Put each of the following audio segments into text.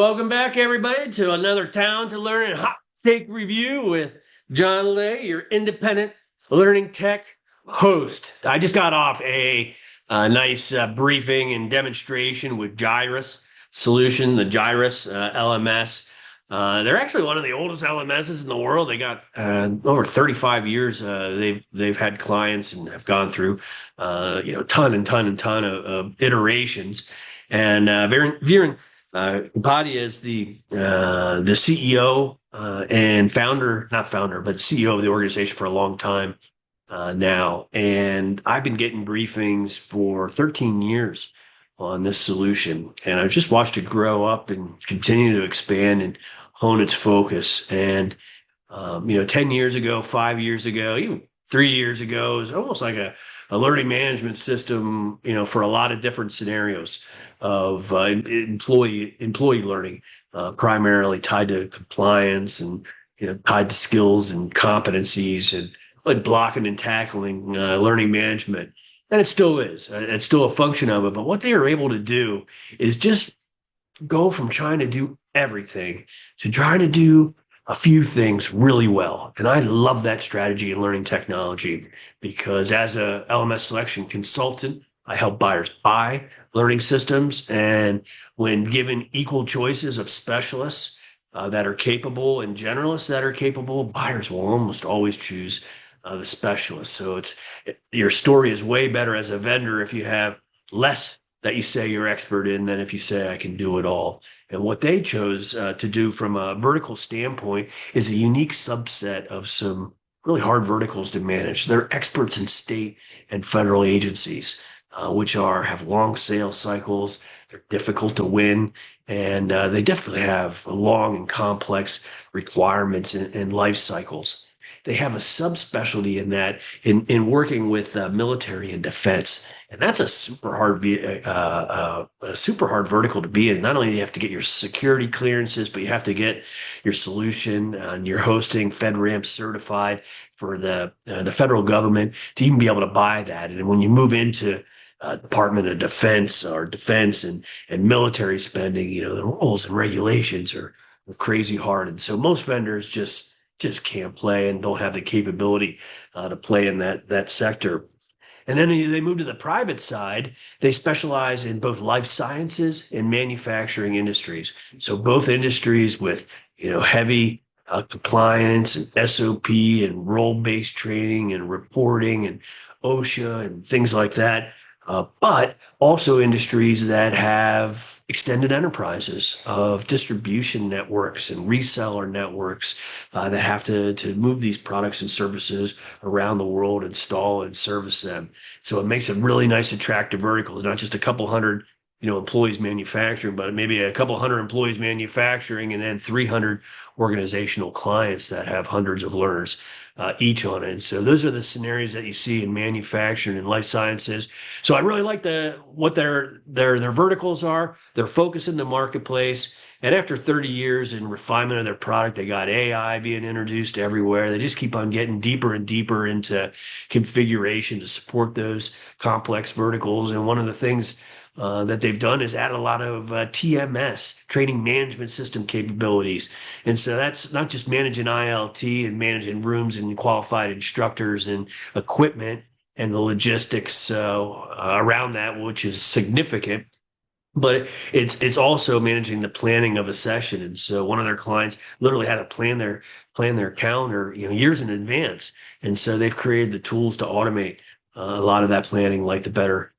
Welcome back, everybody, to another Talented Learning Hot Take Review with JohnLeh, your independent learning tech host. I just got off a nice briefing and demonstration with Gyrus solution, the Gyrus LMS. They're actually one of the oldest LMSs in the world. They got over 35 years. They've had clients and have gone through ton of iterations. And Viren Body is the CEO and founder, not founder, but CEO of the organization for a long time now. And I've been getting briefings for 13 years on this solution. And I've just watched it grow up and continue to expand and hone its focus. And, 10 years ago, 5 years ago, even 3 years ago, it was almost like a learning management system, for a lot of different scenarios of employee learning, primarily tied to compliance and, tied to skills and competencies and like blocking and tackling learning management. And it still is. It's still a function of it. But what they are able to do is just go from trying to do everything to trying to do a few things really well. And I love that strategy in learning technology because as a LMS selection consultant, I help buyers buy learning systems. And when given equal choices of specialists that are capable and generalists that are capable, buyers will almost always choose the specialist. So your story is way better as a vendor if you have less that you say you're expert in than if you say I can do it all. And what they chose to do from a vertical standpoint is a unique subset of some really hard verticals to manage. They're experts in state and federal agencies, which have long sales cycles. They're difficult to win, and they definitely have long and complex requirements and life cycles. They have a subspecialty in that in working with military and defense, and that's a super hard vertical to be in. Not only do you have to get your security clearances, but you have to get your solution and your hosting FedRAMP certified for the federal government to even be able to buy that. And when you move into Department of Defense or defense and military spending, the rules and regulations are crazy hard, and so most vendors just can't play and don't have the capability to play in that sector. And then they move to the private side. They specialize in both life sciences and manufacturing industries. So both industries with, heavy compliance and SOP and role-based training and reporting and OSHA and things like that. But also industries that have extended enterprises of distribution networks and reseller networks that have to move these products and services around the world, install and service them. So it makes a really nice, attractive vertical. It's not just a couple hundred, employees manufacturing, but maybe a couple hundred employees manufacturing and then 300 organizational clients that have hundreds of learners each on it. And so those are the scenarios that you see in manufacturing and life sciences. So I really like what their verticals are. They're focused in the marketplace. And after 30 years in refinement of their product, they got AI being introduced everywhere. They just keep on getting deeper and deeper into configuration to support those complex verticals. And one of the things that they've done is add a lot of TMS, training management system capabilities. And so that's not just managing ILT and managing rooms and qualified instructors and equipment and the logistics around that, which is significant, but it's also managing the planning of a session. And so one of their clients literally had to plan their calendar, years in advance. And so they've created the tools to automate a lot of that planning, like the better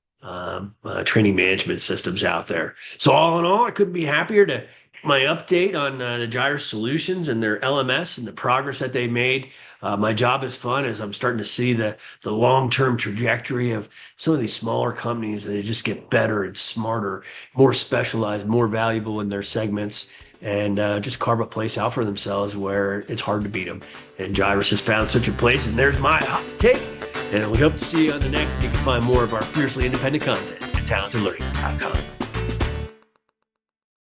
training management systems out there. So all in all, I couldn't be happier to my update on the Gyrus solutions and their LMS and the progress that they made. My job is fun as I'm starting to see the long-term trajectory of some of these smaller companies. They just get better and smarter, more specialized, more valuable in their segments, and just carve a place out for themselves where it's hard to beat them. And Gyrus has found such a place, and there's my hot take. And we hope to see you on the next. You can find more of our fiercely independent content at TalentedLearning.com.